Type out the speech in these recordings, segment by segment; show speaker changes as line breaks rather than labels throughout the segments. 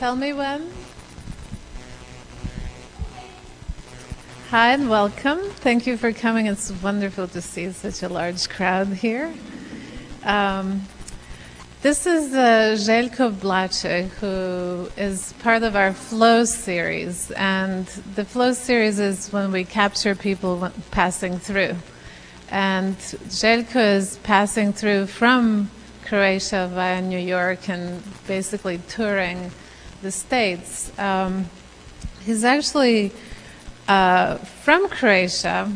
Tell me when. Hi and welcome. Thank you for coming. It's wonderful to see such a large crowd here. This is Zeljko Blace, who is part of our Flow series. And the Flow series is when we capture people passing through. And Zeljko is passing through from Croatia via New York and basically touring the States. He's actually from Croatia,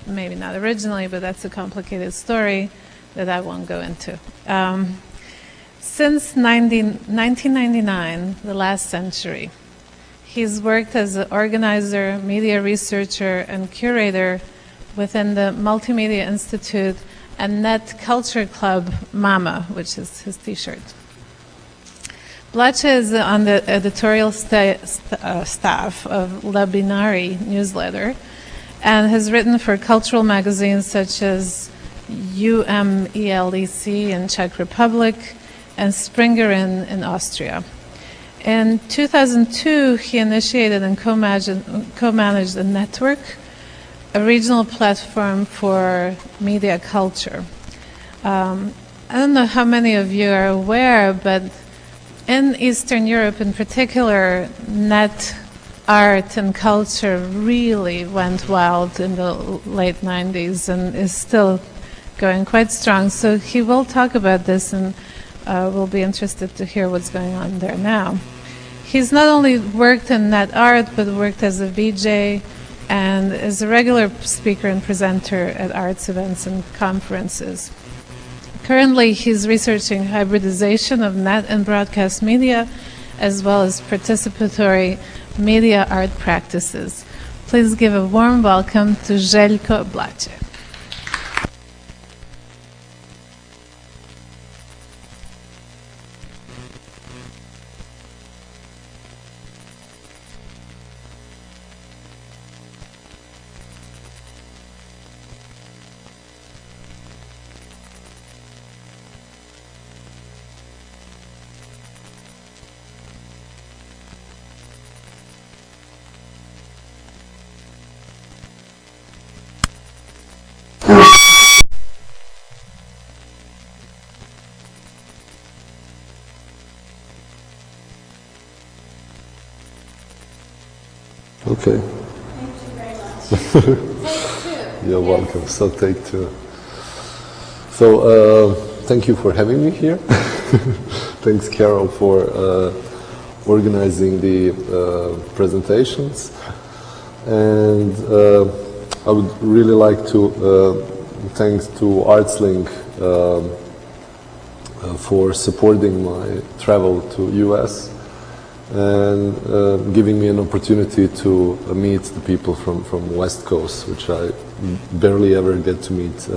maybe not originally, but that's a complicated story that I won't go into. Since 1999, the last century, he's worked as an organizer, media researcher, and curator within the Multimedia Institute and Net Culture Club MAMA, which is his t-shirt. Blace is on the editorial staff of La Binari newsletter and has written for cultural magazines such as UMELEC in Czech Republic and Springer in Austria. In 2002, he initiated and co-managed a network, a regional platform for media culture. I don't know how many of you are aware, but in Eastern Europe in particular, net art and culture really went wild in the late 90s and is still going quite strong. So he will talk about this, and we'll be interested to hear what's going on there now. He's not only worked in net art, but worked as a VJ and is a regular speaker and presenter at arts events and conferences. Currently, he's researching hybridization of net and broadcast media, as well as participatory media art practices. Please give a warm welcome to Zeljko Blace.
Okay.
Thank you very much. Take two.
You're welcome. So take two. So thank you for having me here. Thanks, Carol, for organizing the presentations. And I would really like to thanks to ArtsLink for supporting my travel to US and giving me an opportunity to meet the people from West Coast, which I barely ever get to meet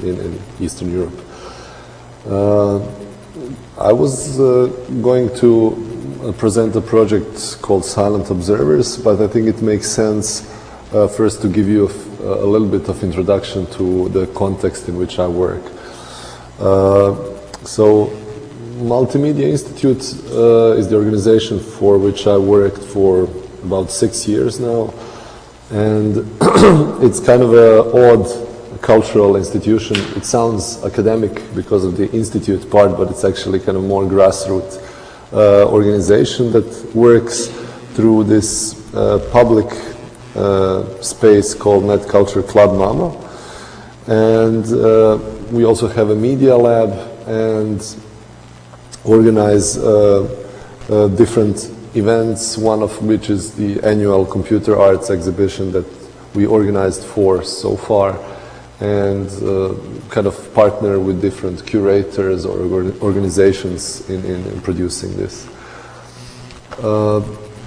in Eastern Europe. I was going to present a project called Silent Observers, but I think it makes sense first to give you a little bit of introduction to the context in which I work. So Multimedia Institute is the organization for which I worked for about 6 years now, and it's kind of an odd cultural institution. It sounds academic because of the institute part, but it's actually kind of more grassroots organization that works through this public space called Net Culture Club MAMA, and we also have a media lab and organize different events, one of which is the annual computer arts exhibition that we organized for so far, and kind of partner with different curators or organizations in producing this.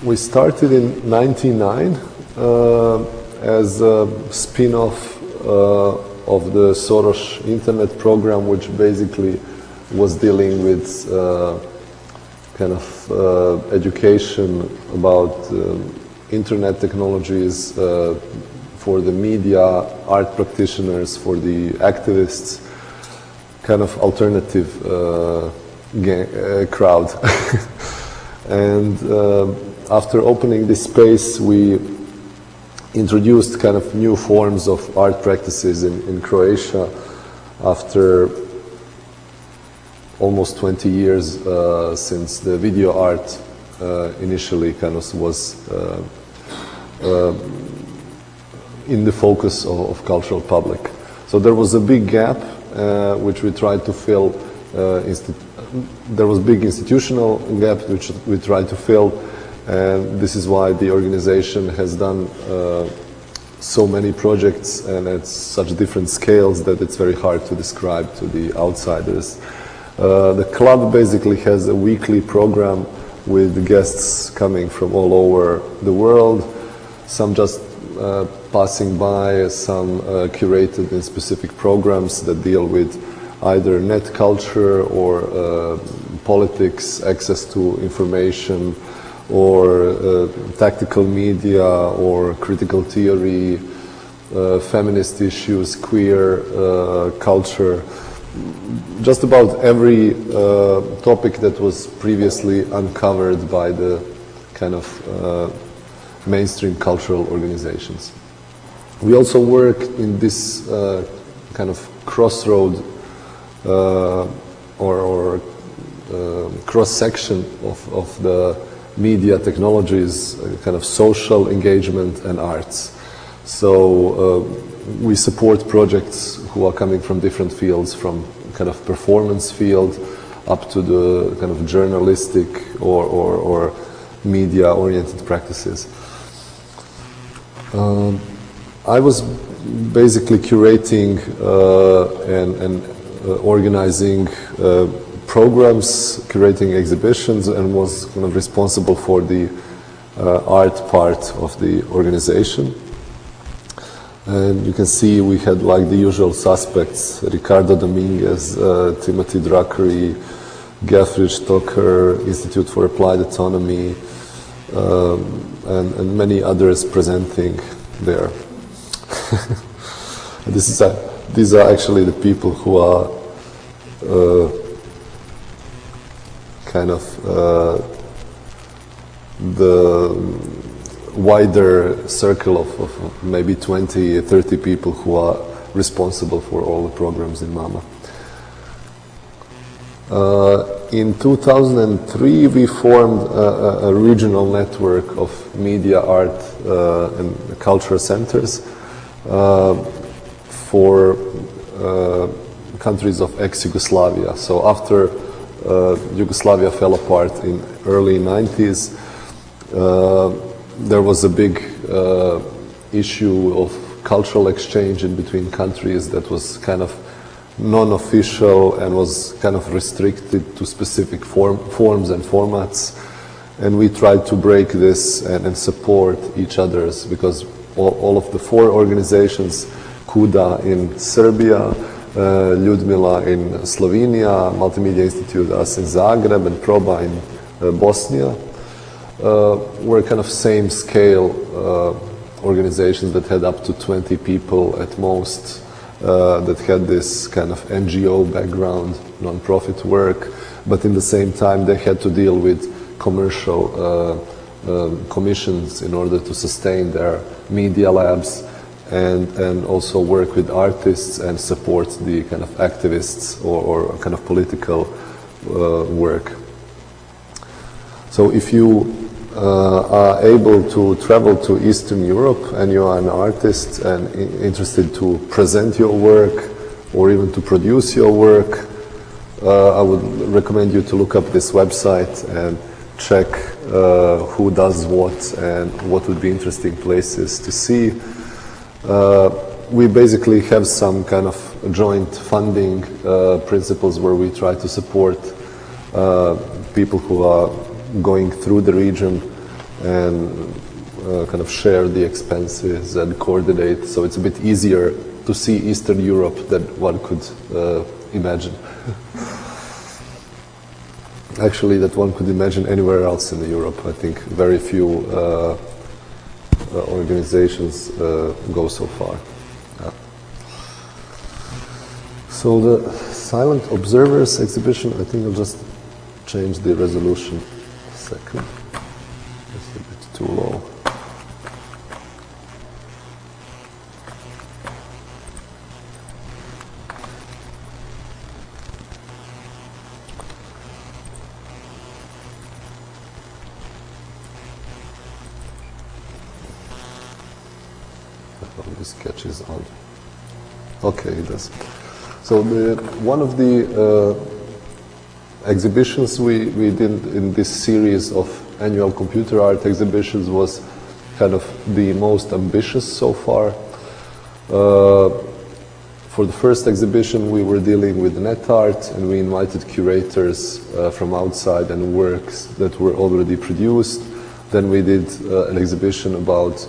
We started in '99 as a spin-off of the Soros Internet program, which basically was dealing with kind of education about internet technologies for the media, art practitioners, for the activists, kind of alternative crowd. And after opening this space, we introduced kind of new forms of art practices in Croatia after almost 20 years since the video art initially kind of was in the focus of cultural public. So there was a big gap which we tried to fill. There was a big institutional gap which we tried to fill, and this is why the organization has done so many projects and at such different scales that it's very hard to describe to the outsiders. The club basically has a weekly program with guests coming from all over the world, some just passing by, some curated in specific programs that deal with either net culture or politics, access to information, or tactical media, or critical theory, feminist issues, queer culture. Just about every topic that was previously uncovered by the kind of mainstream cultural organizations. We also work in this kind of crossroad or cross-section of the media technologies, kind of social engagement and arts. So we support projects who are coming from different fields, from kind of performance field up to the kind of journalistic or media-oriented practices. I was basically curating and organizing programs, curating exhibitions, and was kind of responsible for the art part of the organization. And you can see we had like the usual suspects: Ricardo Dominguez, Timothy Druckery, Casper Strucker, Institute for Applied Autonomy, and many others presenting there. These are actually the people who are kind of the wider circle of maybe 20, 30 people who are responsible for all the programs in MAMA. In 2003, we formed a regional network of media, art, and culture centers for countries of ex-Yugoslavia. So after Yugoslavia fell apart in early 90s, there was a big issue of cultural exchange in between countries that was kind of non-official and was kind of restricted to specific forms and formats. And we tried to break this and support each other's, because all of the four organizations, KUDA in Serbia, Ljudmila in Slovenia, Multimedia Institute us in Zagreb, and Proba in Bosnia, were kind of same scale organizations that had up to 20 people at most, that had this kind of NGO background, non-profit work, but in the same time they had to deal with commercial commissions in order to sustain their media labs, and also work with artists and support the kind of activists or kind of political work. So if you are able to travel to Eastern Europe and you are an artist and interested to present your work or even to produce your work, I would recommend you to look up this website and check who does what and what would be interesting places to see. We basically have some kind of joint funding principles where we try to support people who are going through the region and kind of share the expenses and coordinate, so it's a bit easier to see Eastern Europe than one could imagine. Actually, that one could imagine anywhere else in Europe. I think very few organizations go so far. Yeah. So the Silent Observers exhibition, I think I'll just change the resolution second. It's a bit too low. This catches on. Okay, it does. So one of the exhibitions we did in this series of annual computer art exhibitions was kind of the most ambitious so far. For the first exhibition we were dealing with net art, and we invited curators from outside and works that were already produced. Then we did an exhibition about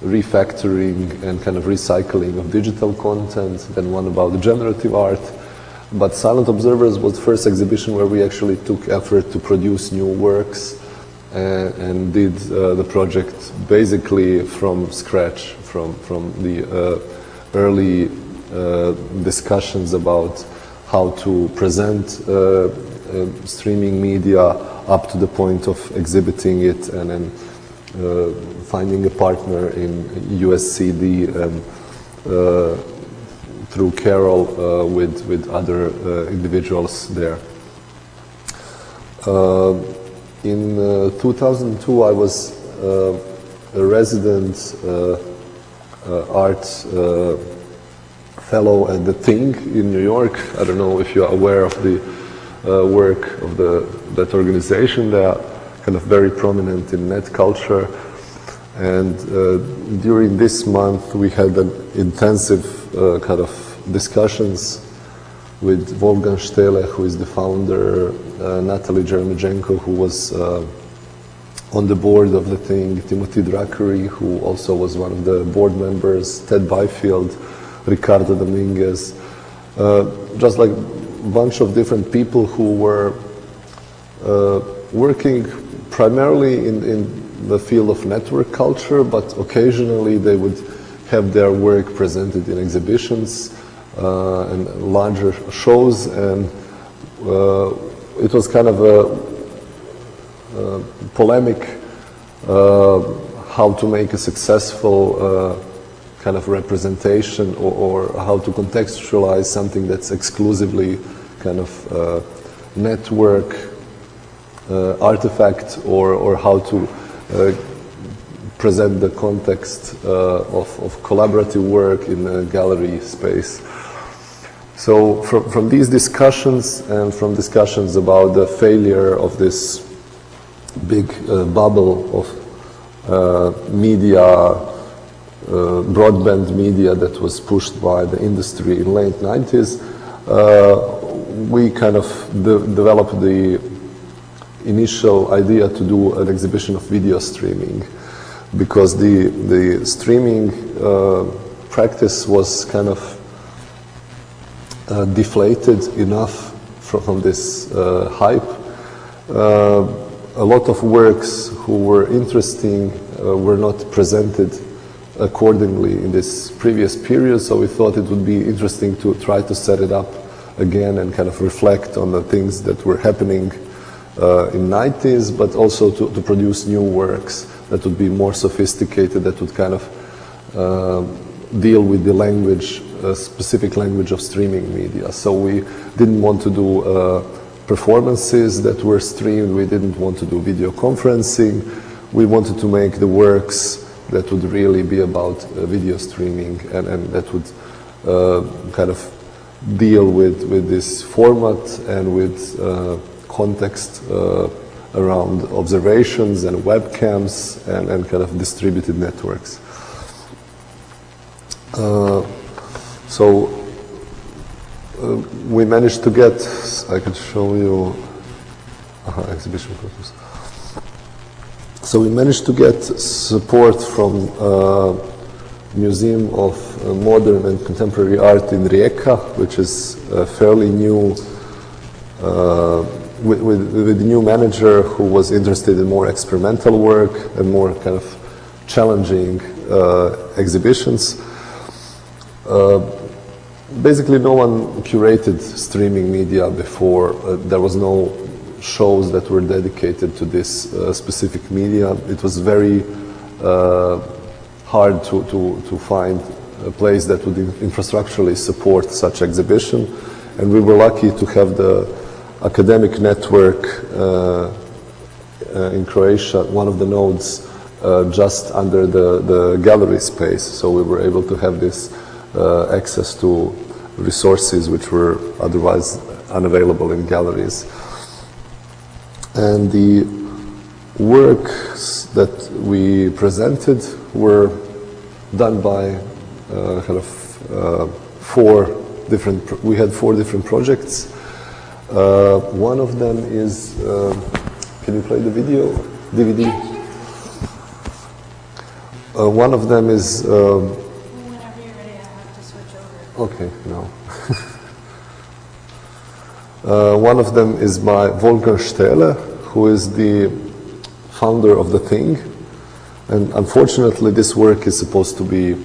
refactoring and kind of recycling of digital content, then one about generative art. But Silent Observers was the first exhibition where we actually took effort to produce new works and did the project basically from scratch, from the early discussions about how to present streaming media up to the point of exhibiting it, and then finding a partner in USCD and through Carol with other individuals there. In 2002 I was a resident art fellow at the Thing in New York. I don't know if you're aware of the work of that organization. They are kind of very prominent in net culture, and during this month we had an intensive kind of discussions with Wolfgang Stehle, who is the founder, Nathalie Janko, who was on the board of the Thing, Timothy Drakery, who also was one of the board members, Ted Byfield, Ricardo Dominguez, just like a bunch of different people who were working primarily in the field of network culture, but occasionally they would have their work presented in exhibitions and larger shows, and it was kind of a polemic how to make a successful kind of representation, or how to contextualize something that's exclusively kind of network artifact, or how to present the context of collaborative work in a gallery space. So from these discussions, and from discussions about the failure of this big bubble of media, broadband media that was pushed by the industry in late 90s, we kind of developed the initial idea to do an exhibition of video streaming, because the streaming practice was kind of deflated enough from this hype. A lot of works who were interesting were not presented accordingly in this previous period, so we thought it would be interesting to try to set it up again and kind of reflect on the things that were happening in 90s, but also to produce new works that would be more sophisticated, that would kind of deal with the language, specific language of streaming media. So we didn't want to do performances that were streamed, we didn't want to do video conferencing, we wanted to make the works that would really be about video streaming, and that would kind of deal with this format and with context around observations and webcams and kind of distributed networks. So we managed to get, I could show you exhibition photos. So we managed to get support from Museum of Modern and Contemporary Art in Rijeka, which is a fairly new, with a new manager who was interested in more experimental work and more kind of challenging exhibitions. Basically no one curated streaming media before. There was no shows that were dedicated to this specific media. It was very hard to find a place that would infrastructurally support such exhibition, and we were lucky to have the academic network in Croatia, one of the nodes just under the gallery space, so we were able to have this access to resources which were otherwise unavailable in galleries. And the works that we presented were done by we had four different projects. One of them is, can you play the video, DVD? One of them is...
Whenever you're ready, I have to switch over.
Okay, no. One of them is by Wolfgang Stehle, who is the founder of The Thing. And unfortunately, this work is supposed to be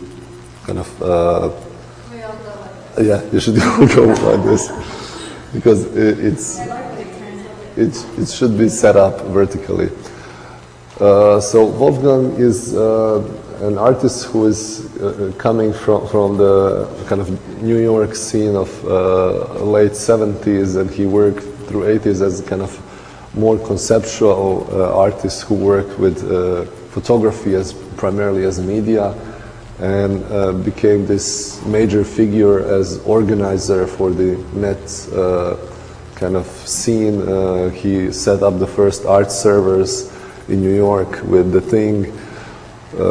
kind of...
We all go like this.
Yeah, you should all go like this. Because it should be set up vertically. So Wolfgang is an artist who is coming from the kind of New York scene of late 70s, and he worked through 80s as kind of more conceptual artist who worked with photography as primarily as media, and became this major figure as organizer for the net kind of scene. He set up the first art servers in New York with The Thing,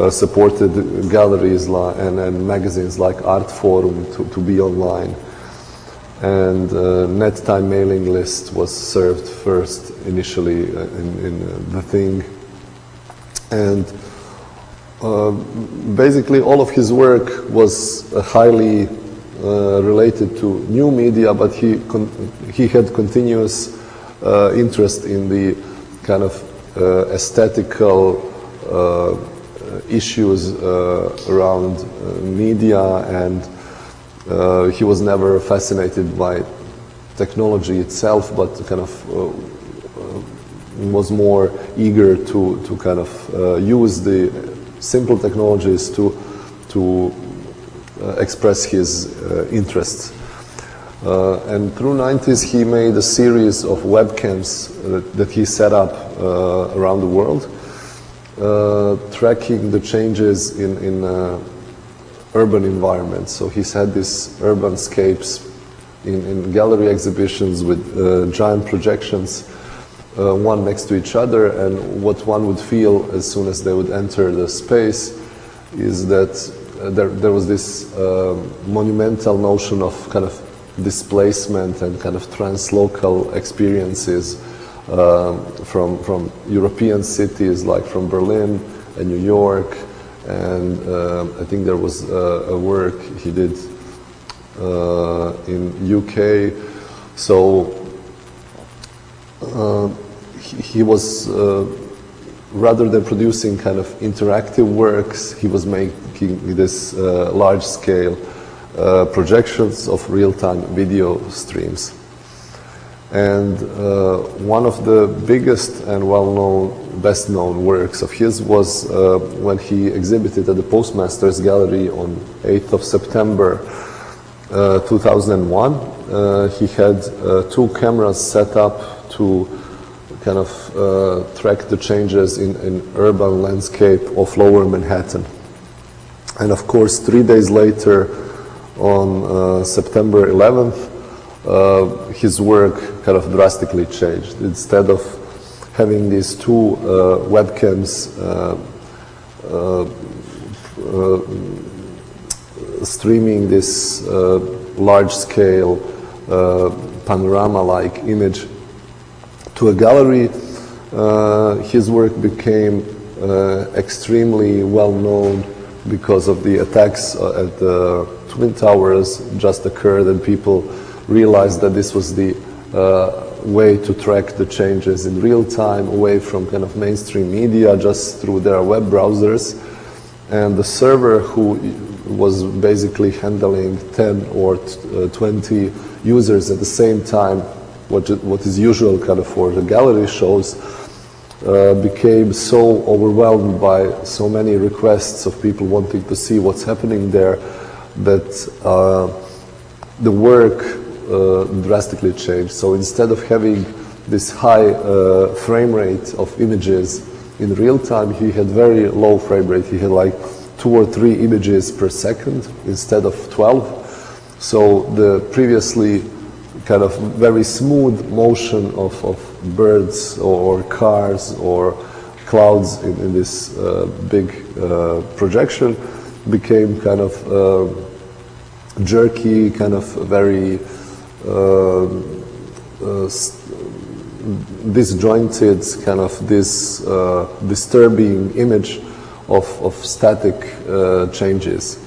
supported galleries and magazines like Art Forum to be online. And net time mailing list was served first initially in The Thing. And basically all of his work was highly related to new media, but he had continuous interest in the kind of aesthetical issues around media, and he was never fascinated by technology itself, but kind of was more eager to kind of use the simple technologies to express his interests. And through 90s he made a series of webcams that he set up around the world, tracking the changes in urban environments. So he's had these urban scapes in gallery exhibitions with giant projections, one next to each other, and what one would feel as soon as they would enter the space is that there was this monumental notion of kind of displacement and kind of translocal experiences from European cities like from Berlin and New York, and I think there was a work he did in UK. So he was rather than producing kind of interactive works, he was making this large-scale projections of real-time video streams. And one of the biggest and well-known, best-known works of his was when he exhibited at the Postmasters Gallery on 8th of September 2001. He had two cameras set up to kind of track the changes in urban landscape of Lower Manhattan. And of course, 3 days later, on September 11th, his work kind of drastically changed. Instead of having these two webcams streaming this large-scale panorama-like image to a gallery, his work became extremely well-known because of the attacks at the Twin Towers just occurred, and people realized that this was the way to track the changes in real time, away from kind of mainstream media, just through their web browsers. And the server, who was basically handling 10 or 20 users at the same time, what is usual kind of for the gallery shows, became so overwhelmed by so many requests of people wanting to see what's happening there that the work drastically changed. So instead of having this high frame rate of images in real time, he had very low frame rate. He had like 2 or 3 images per second instead of 12. So the previously kind of very smooth motion of birds or cars or clouds in this big projection became kind of jerky, kind of very disjointed, kind of this disturbing image of static changes.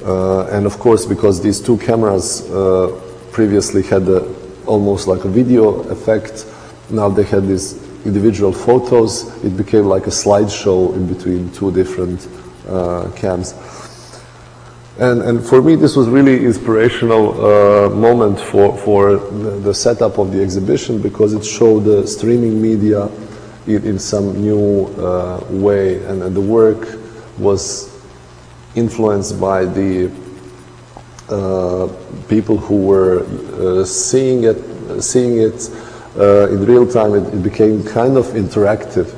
And of course, because these 2 cameras previously had almost like a video effect, now they had these individual photos. It became like a slideshow in between 2 different cams. And for me, this was really inspirational moment for the setup of the exhibition, because it showed the streaming media in some new way, and the work was influenced by the people who were seeing it in real time. It became kind of interactive,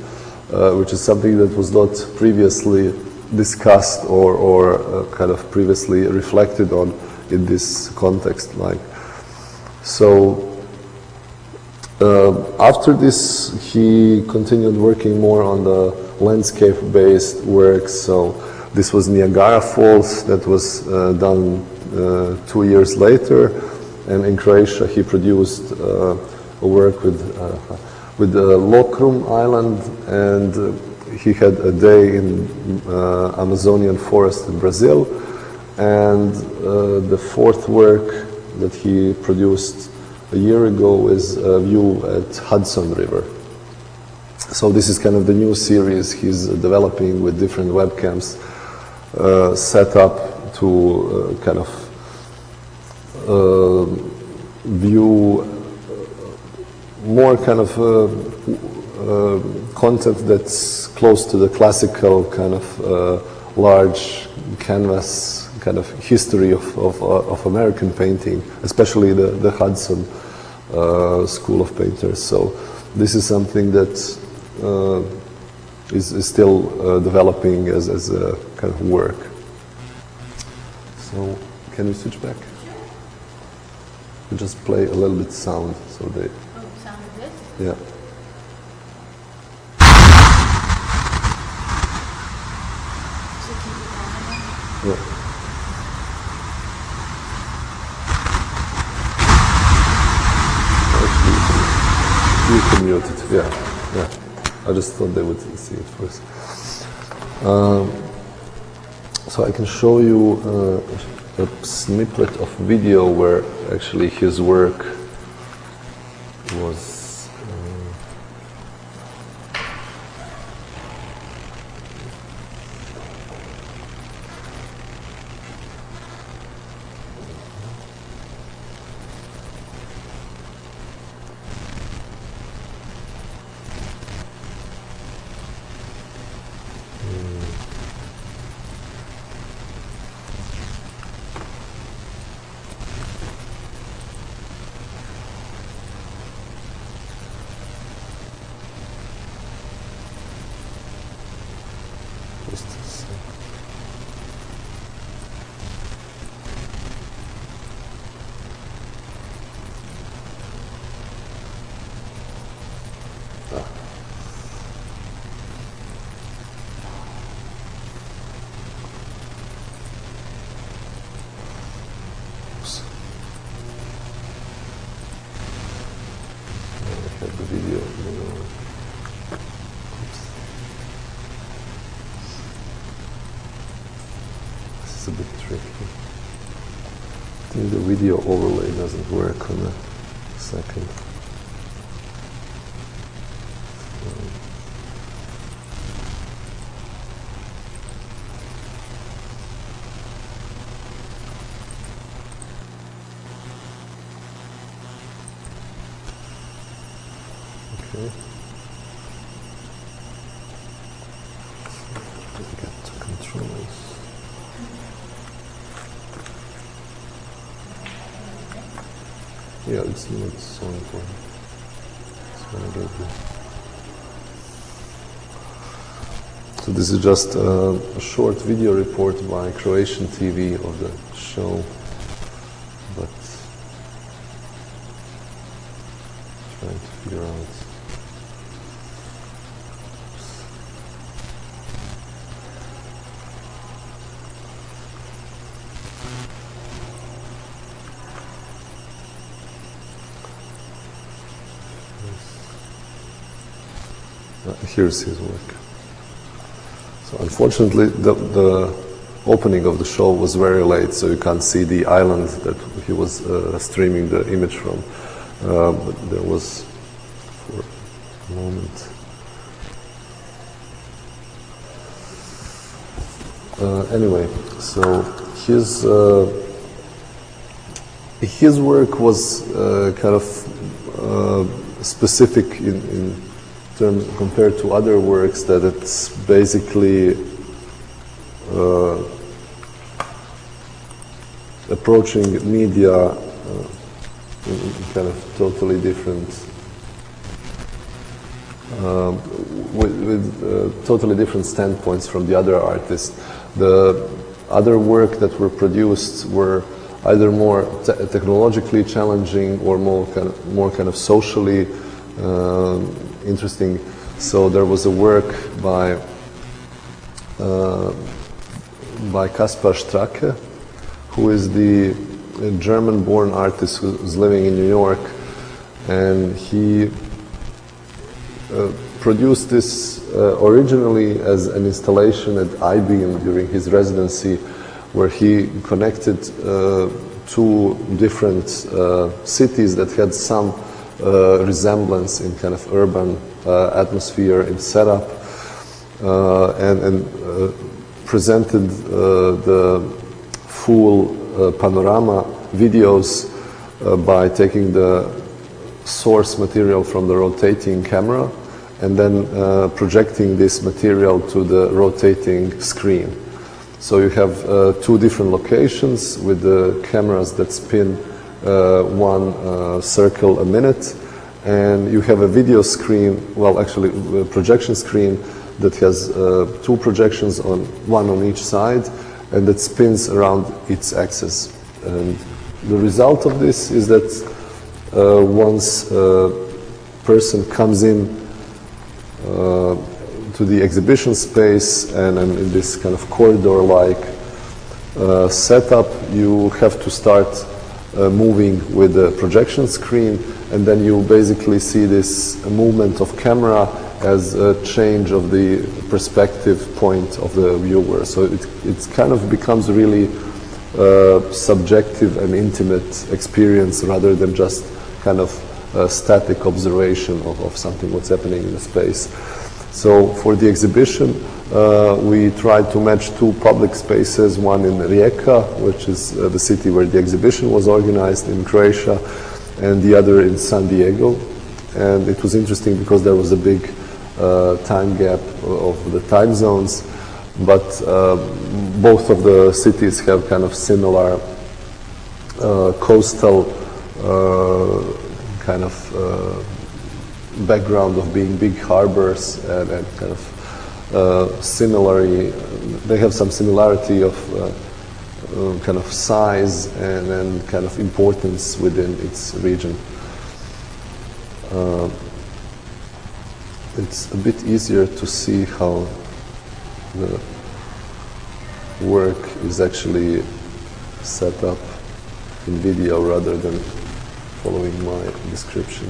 which is something that was not previously discussed or kind of previously reflected on in this context. So after this, he continued working more on the landscape-based work. So this was Niagara Falls that was done 2 years later, and in Croatia he produced a work with Lokrum Island, and he had a day in Amazonian forest in Brazil, and the 4th work that he produced a year ago is a view at Hudson River. So this is kind of the new series he's developing with different webcams set up to kind of view more kind of content that's close to the classical kind of large canvas kind of history of American painting, especially the Hudson school of painters. So this is something that is still developing as a kind of work. So can we switch back? We just play a little bit sound so they.
Oh, sound good?
Yeah.
So keep it on.
Yeah. Actually, you can mute it. Yeah. I just thought they would see it first. So I can show you a snippet of video where actually his work was. Just a sec. Oops. I have the video. It's a bit tricky. I think the video overlay doesn't work on a second. Yeah, it's not so important. So, so this is just a short video report by Croatian TV of the show, but trying to figure out. Here's his work. So unfortunately, the opening of the show was very late, so you can't see the island that he was streaming the image from. But there was, for a moment. Anyway, so his work was kind of specific in terms compared to other works, that it's basically approaching media in kind of totally different, with totally different standpoints from the other artists. The other work that were produced were either more technologically challenging or more kind of socially interesting. So there was a work by Casper Strucker, who is the German-born artist who's living in New York, and he produced this originally as an installation at IBM during his residency, where he connected two different cities that had some resemblance in kind of urban atmosphere in setup, and presented the full panorama videos by taking the source material from the rotating camera and then projecting this material to the rotating screen. So you have two different locations with the cameras that spin one circle a minute, and you have a video screen, well actually a projection screen that has two projections, one on each side, and that spins around its axis. And the result of this is that once a person comes in to the exhibition space and in this kind of corridor-like setup, you have to start moving with the projection screen, and then you basically see this movement of camera as a change of the perspective point of the viewer. So it kind of becomes really subjective and intimate experience rather than just kind of a static observation of something, what's happening in the space. So for the exhibition, we tried to match two public spaces, one in Rijeka, which is the city where the exhibition was organized in Croatia, and the other in San Diego. And it was interesting because there was a big time gap of the time zones, but both of the cities have kind of similar coastal kind of background of being big harbors, and kind of similarly, they have some similarity of kind of size and kind of importance within its region. It's a bit easier to see how the work is actually set up in video rather than following my description.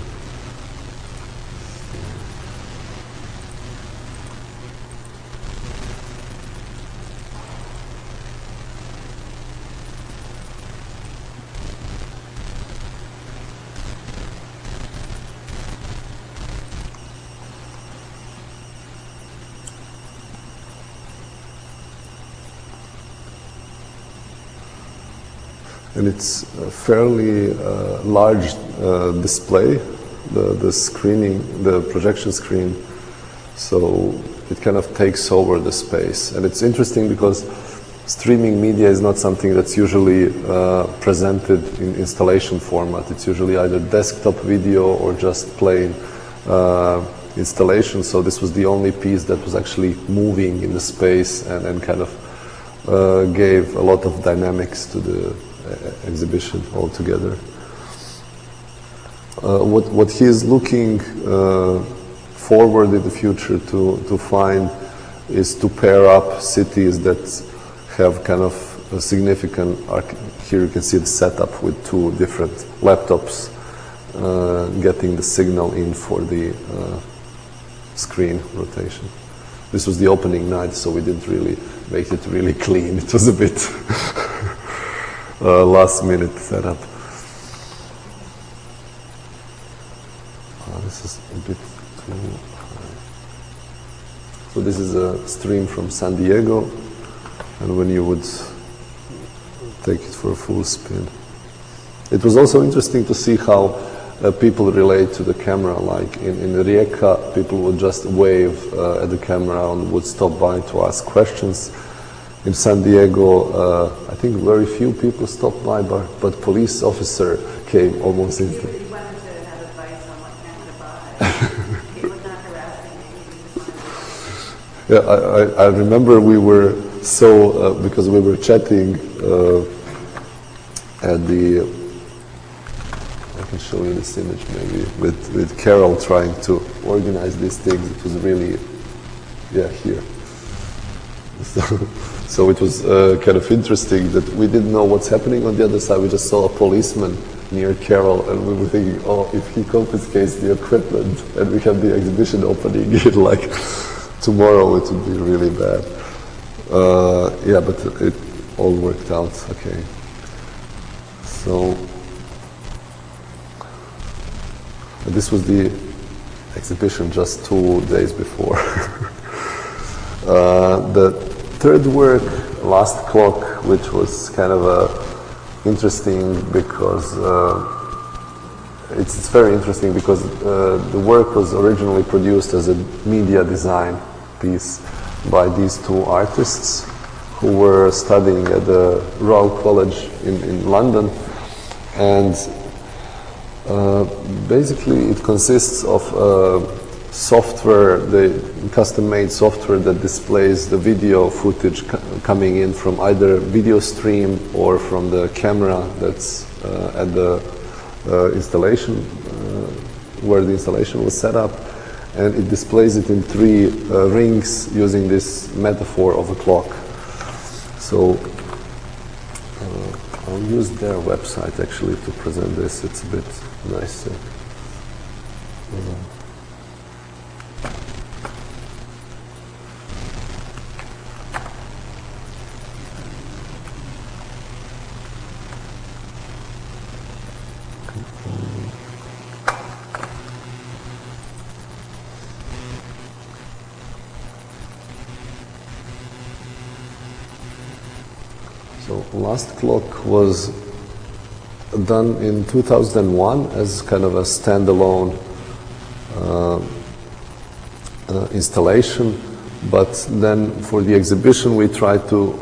And it's a fairly large display, the screening, the projection screen, so it kind of takes over the space. And it's interesting because streaming media is not something that's usually presented in installation format. It's usually either desktop video or just plain installation. So this was the only piece that was actually moving in the space and kind of gave a lot of dynamics to the exhibition altogether. What he is looking forward in the future to find is to pair up cities that have kind of a significant, here you can see the setup with two different laptops getting the signal in for the screen rotation. This was the opening night, so we didn't really make it really clean. It was a bit last minute setup. This is a bit too high. So this is a stream from San Diego, and when you would take it for a full spin. It was also interesting to see how people relate to the camera. Like in Rijeka, people would just wave at the camera and would stop by to ask questions. In San Diego, I think very few people stopped by, but police officer came almost instantly.
He wanted to have advice on what camera to buy. He was not harassing me.
Yeah, I remember we were so, because we were chatting at the, I can show you this image maybe, with Carol trying to organize these things. It was really, yeah, here. So it was kind of interesting that we didn't know what's happening on the other side. We just saw a policeman near Carol, and we were thinking, oh, if he confiscates the equipment and we have the exhibition opening in like tomorrow, it would be really bad. Yeah, but it all worked out okay. So this was the exhibition just 2 days before. The third work, Last Clock, which was kind of interesting because it's very interesting because the work was originally produced as a media design piece by these two artists who were studying at the Royal College in London, and basically it consists of software, the custom-made software that displays the video footage coming in from either video stream or from the camera that's at the installation, where the installation was set up, and it displays it in 3 rings using this metaphor of a clock. So I'll use their website actually to present this. It's a bit nicer. So Last Clock was done in 2001 as kind of a standalone installation, but then for the exhibition we tried to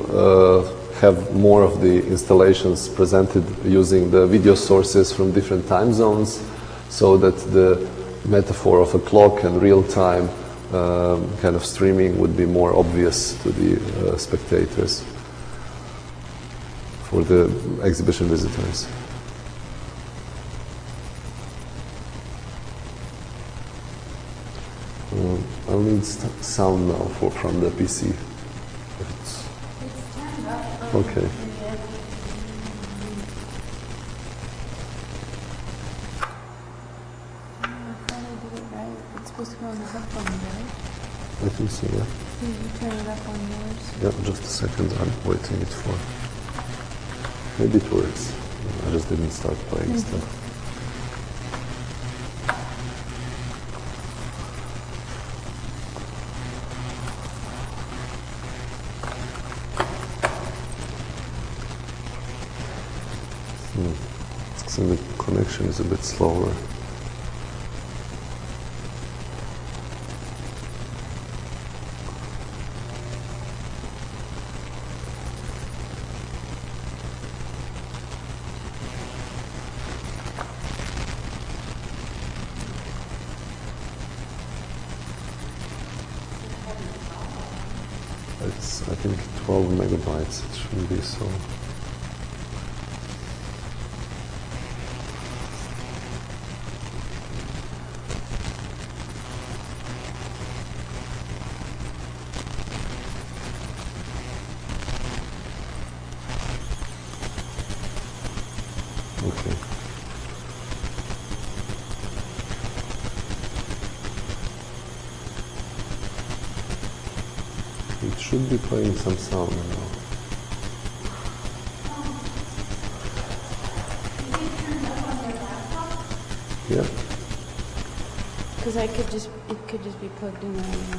have more of the installations presented using the video sources from different time zones, so that the metaphor of a clock and real-time kind of streaming would be more obvious to the spectators, for the exhibition visitors. I'll need sound now from the PC.
It's turned up.
Okay.
It's supposed to go on the headphone, right?
I think so, yeah.
Can you turn it up on yours?
Yeah, just a second, I'm waiting it for. Maybe it works. I just didn't start playing stuff. So the connection is a bit slower. It's, I think, 12 megabytes. It shouldn't be so. Okay. It should be playing some sound now. Yeah.
Because it could just be plugged in right now.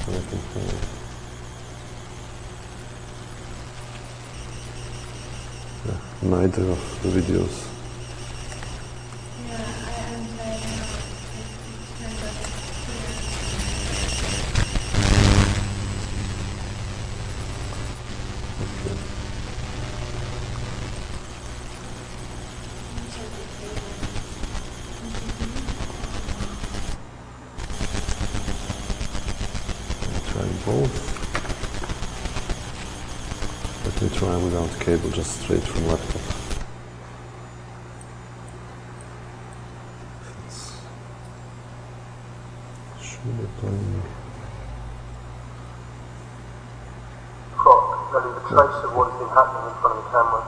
So I can play it. Yeah, neither of the videos. Both. Let me try without cable, just straight from laptop. Should be playing.
Clock, that is a trace of what has been happening in front of the camera.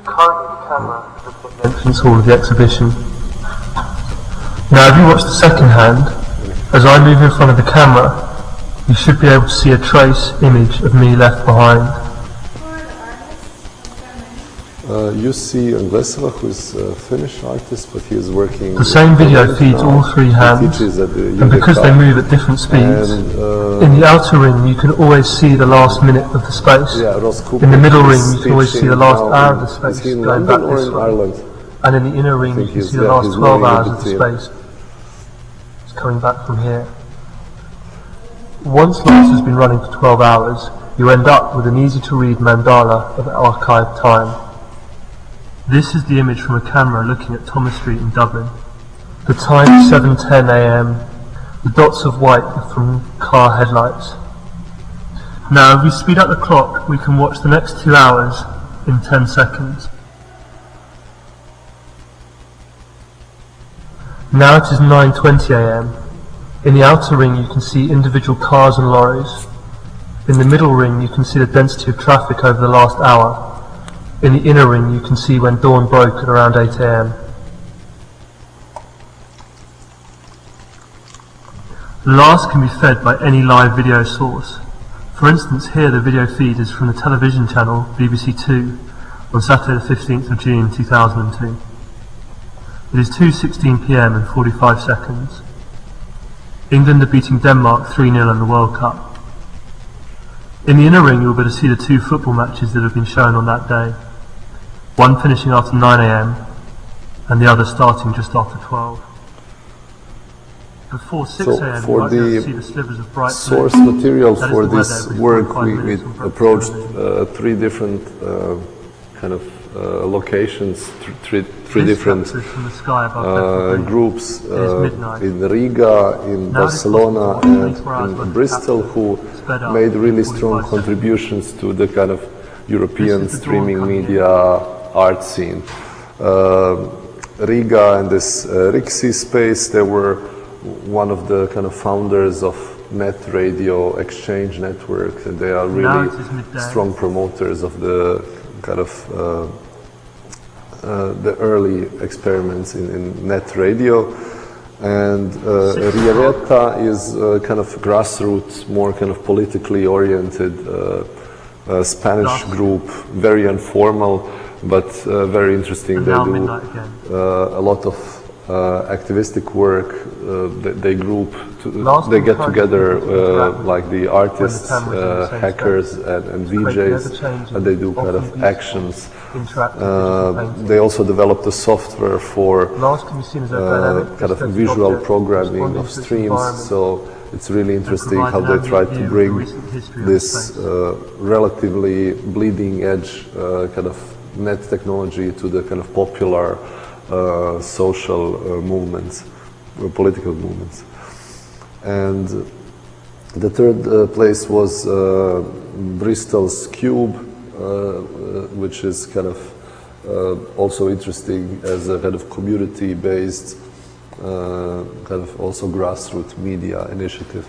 Currently the camera is looking at the entrance hall of the exhibition. Now if you watch the second hand, as I move in front of the camera, you should be able to see a trace image of me left behind.
You see Anglesova, who is a Finnish artist, but he is working...
The same video feeds all three hands, and because they move at different speeds, in the outer ring you can always see the last minute of the space. In the middle ring you can always see the last hour of the space going back this way. And in the inner ring you can see the last 12 hours of the space. It's coming back from here. Once Blace has been running for 12 hours, you end up with an easy-to-read mandala of archived time. This is the image from a camera looking at Thomas Street in Dublin. The time is 7:10 AM. The dots of white are from car headlights. Now, if we speed up the clock, we can watch the next 2 hours in 10 seconds. Now it is 9:20 AM. In the outer ring you can see individual cars and lorries. In the middle ring you can see the density of traffic over the last hour. In the inner ring you can see when dawn broke at around 8 AM. The last can be fed by any live video source. For instance, here the video feed is from the television channel BBC 2 on Saturday the 15th of June 2002. It is 2:16 PM and 45 seconds. England are beating Denmark 3-0 in the World Cup. In the inner ring you'll be able to see the two football matches that have been shown on that day. One finishing after 9 AM and the other starting just after 12. Before 6 AM you might be able to see the slivers of bright blue.
Source material for this work we approached three different kind of locations, three different groups in Riga, in Barcelona and in Bristol, who made really strong contributions to the kind of European streaming media art scene. Riga and this Rixi space, they were one of the kind of founders of Net Radio Exchange Network, and they are really strong promoters of the kind of the early experiments in net radio. And Rijeka is kind of grassroots, more kind of politically oriented Spanish group, very informal, but very interesting. They do a lot of activistic work. They get together like the artists, hackers and VJs, and they do kind of actions. They also developed a software for kind of visual programming of streams, so it's really interesting how they try to bring this relatively bleeding edge kind of net technology to the kind of popular social movements, political movements. And the third place was Bristol's Cube, which is kind of also interesting as a kind of community-based, kind of also grassroots media initiative.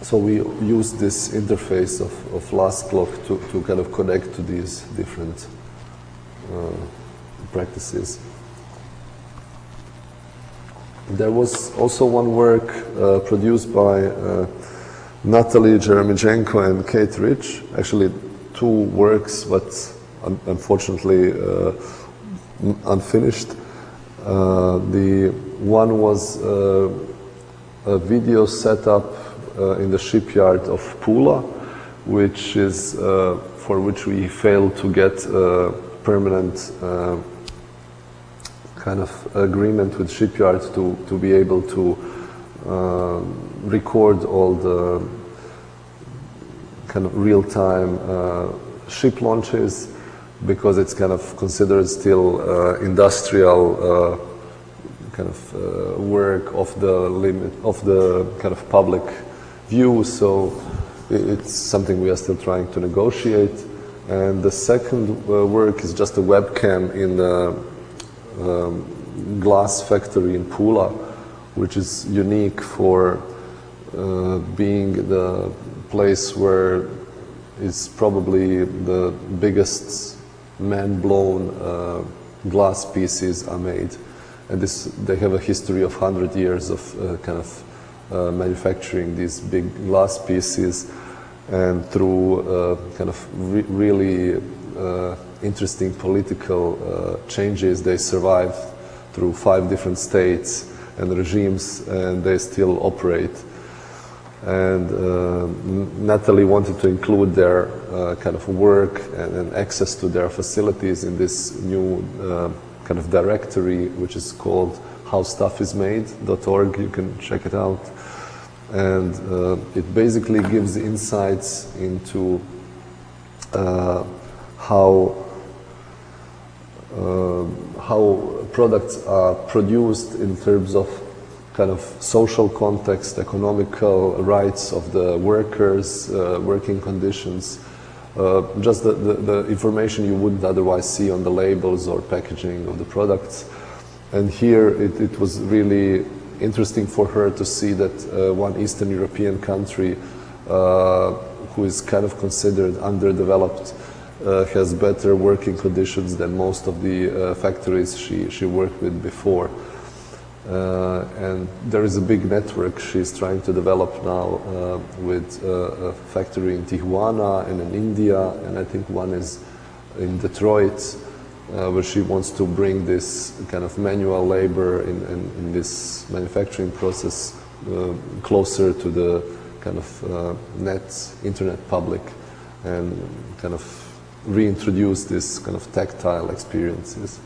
So we use this interface of last clock to kind of connect to these different practices. There was also one work produced by Nathalie Janko and Kate Rich, actually two works, but unfortunately unfinished. The one was a video setup in the shipyard of Pula, which is for which we failed to get a permanent kind of agreement with shipyard to be able to record all the kind of real-time ship launches, because it's kind of considered still industrial kind of work of the limit of the kind of public view. So it's something we are still trying to negotiate. And the second work is just a webcam in the glass factory in Pula, which is unique for being the place where is probably the biggest man-blown glass pieces are made. And they have a history of 100 years of kind of manufacturing these big glass pieces, and through kind of really interesting political changes, they survived through 5 different states and regimes, and they still operate. And Nathalie wanted to include their kind of work and access to their facilities in this new kind of directory, which is called howstuffismade.org. You can check it out. And it basically gives insights into how products are produced in terms of kind of social context, economical rights of the workers, working conditions, just the information you wouldn't otherwise see on the labels or packaging of the products. And here it was really interesting for her to see that one Eastern European country who is kind of considered underdeveloped has better working conditions than most of the factories she worked with before. And there is a big network she's trying to develop now with a factory in Tijuana and in India, and I think one is in Detroit, where she wants to bring this kind of manual labor in this manufacturing process closer to the kind of internet public, and kind of reintroduce this kind of tactile experiences.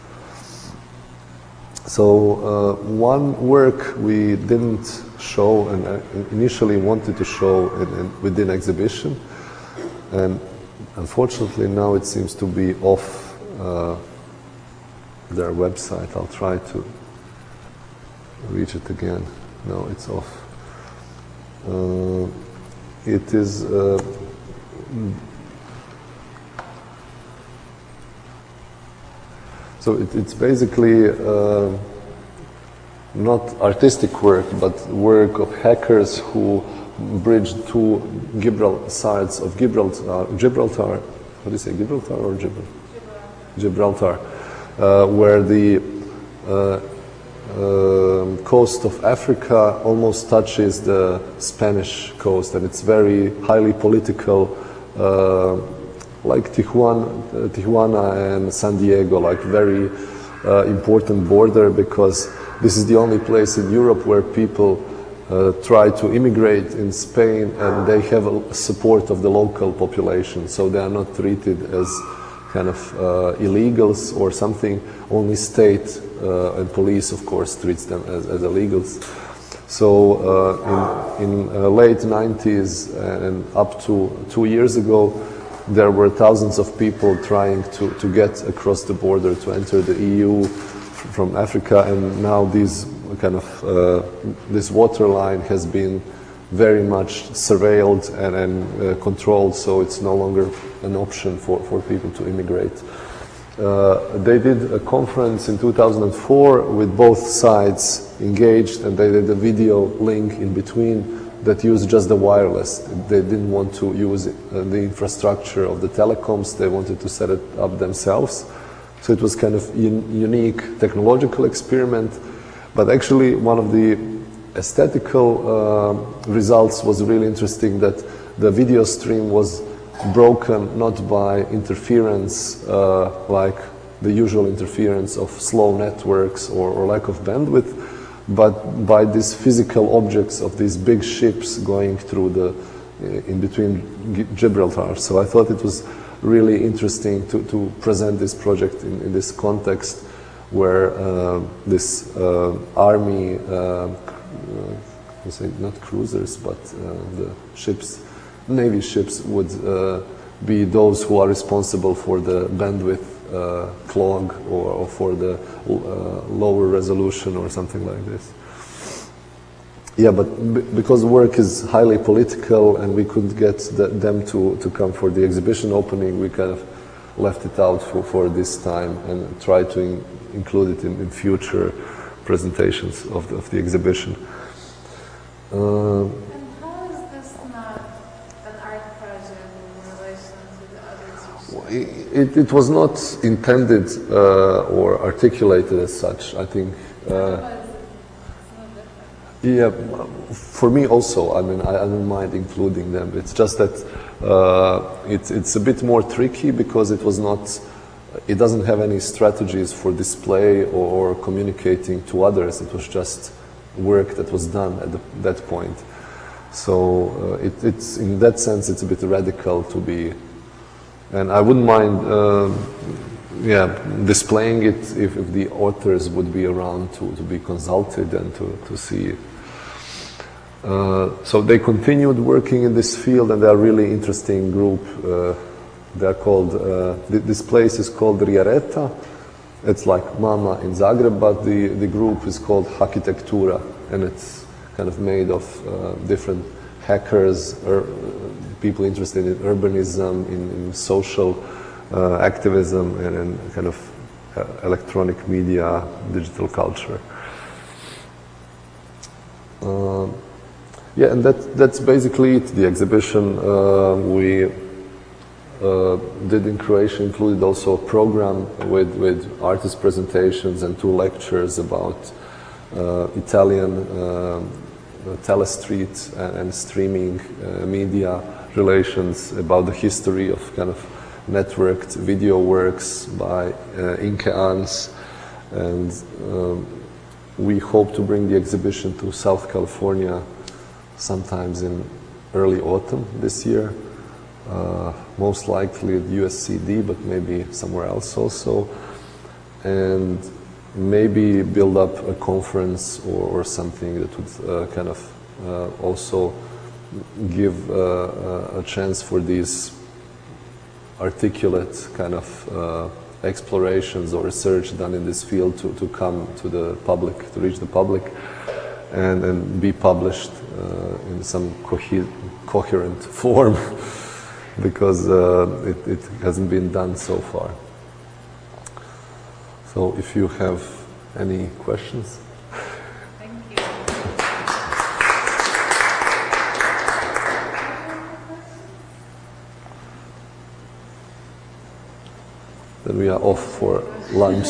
So one work we didn't show and initially wanted to show within exhibition, and unfortunately now it seems to be off their website. I'll try to reach it again. No, it's off. It is so it's basically not artistic work, but work of hackers who bridged two sides of Gibraltar. How do you say, Gibraltar or Gibraltar, where the coast of Africa almost touches the Spanish coast, and it's very highly political, like Tijuana and San Diego, like very important border, because this is the only place in Europe where people try to immigrate in Spain, and they have a support of the local population, so they are not treated as kind of illegals or something. Only state and police, of course, treats them as illegals. So in late 90s and up to 2 years ago, there were thousands of people trying to get across the border to enter the EU from Africa, and now these kind of this water line has been very much surveilled and controlled, so it's no longer an option for people to immigrate. They did a conference in 2004 with both sides engaged, and they did a video link in between that used just the wireless. They didn't want to use the infrastructure of the telecoms, they wanted to set it up themselves. So it was kind of unique technological experiment, but actually one of the aesthetical results was really interesting, that the video stream was broken not by interference like the usual interference of slow networks or lack of bandwidth, but by these physical objects of these big ships going through in between Gibraltar. So I thought it was really interesting to present this project in this context where this army, not cruisers, but the ships, Navy ships would be those who are responsible for the bandwidth clog or for the lower resolution or something like this. Yeah, but because work is highly political and we couldn't get them to come for the exhibition opening, we kind of left it out for this time and tried to include it in future presentations of the exhibition.
And how is this not an art project in relation to the others?
It was not intended or articulated as such, I think. Yeah, for me also, I mean, I don't mind including them. It's just that it's a bit more tricky because it doesn't have any strategies for display or communicating to others. It was just work that was done at that point. So it's in that sense, it's a bit radical to be, and I wouldn't mind displaying it if the authors would be around to be consulted and to see it. So they continued working in this field, and they're a really interesting group. They're called, this place is called Rijeka. It's like Mama in Zagreb, but the group is called Architectura, and it's kind of made of different hackers, or people interested in urbanism, in social activism, and kind of electronic media, digital culture. Yeah, and that's basically it. The exhibition we did in Croatia included also a program with artist presentations and 2 lectures about Italian telestreet and streaming media relations, about the history of kind of networked video works by Inkeans, and we hope to bring the exhibition to South California sometimes in early autumn this year, most likely at USCD, but maybe somewhere else also, and maybe build up a conference or something that would kind of also give a chance for these articulate kind of explorations or research done in this field to come to the public, to reach the public, and be published in some coherent form, because it hasn't been done so far. So if you have any questions.
Thank you.
Then we are off for lunch.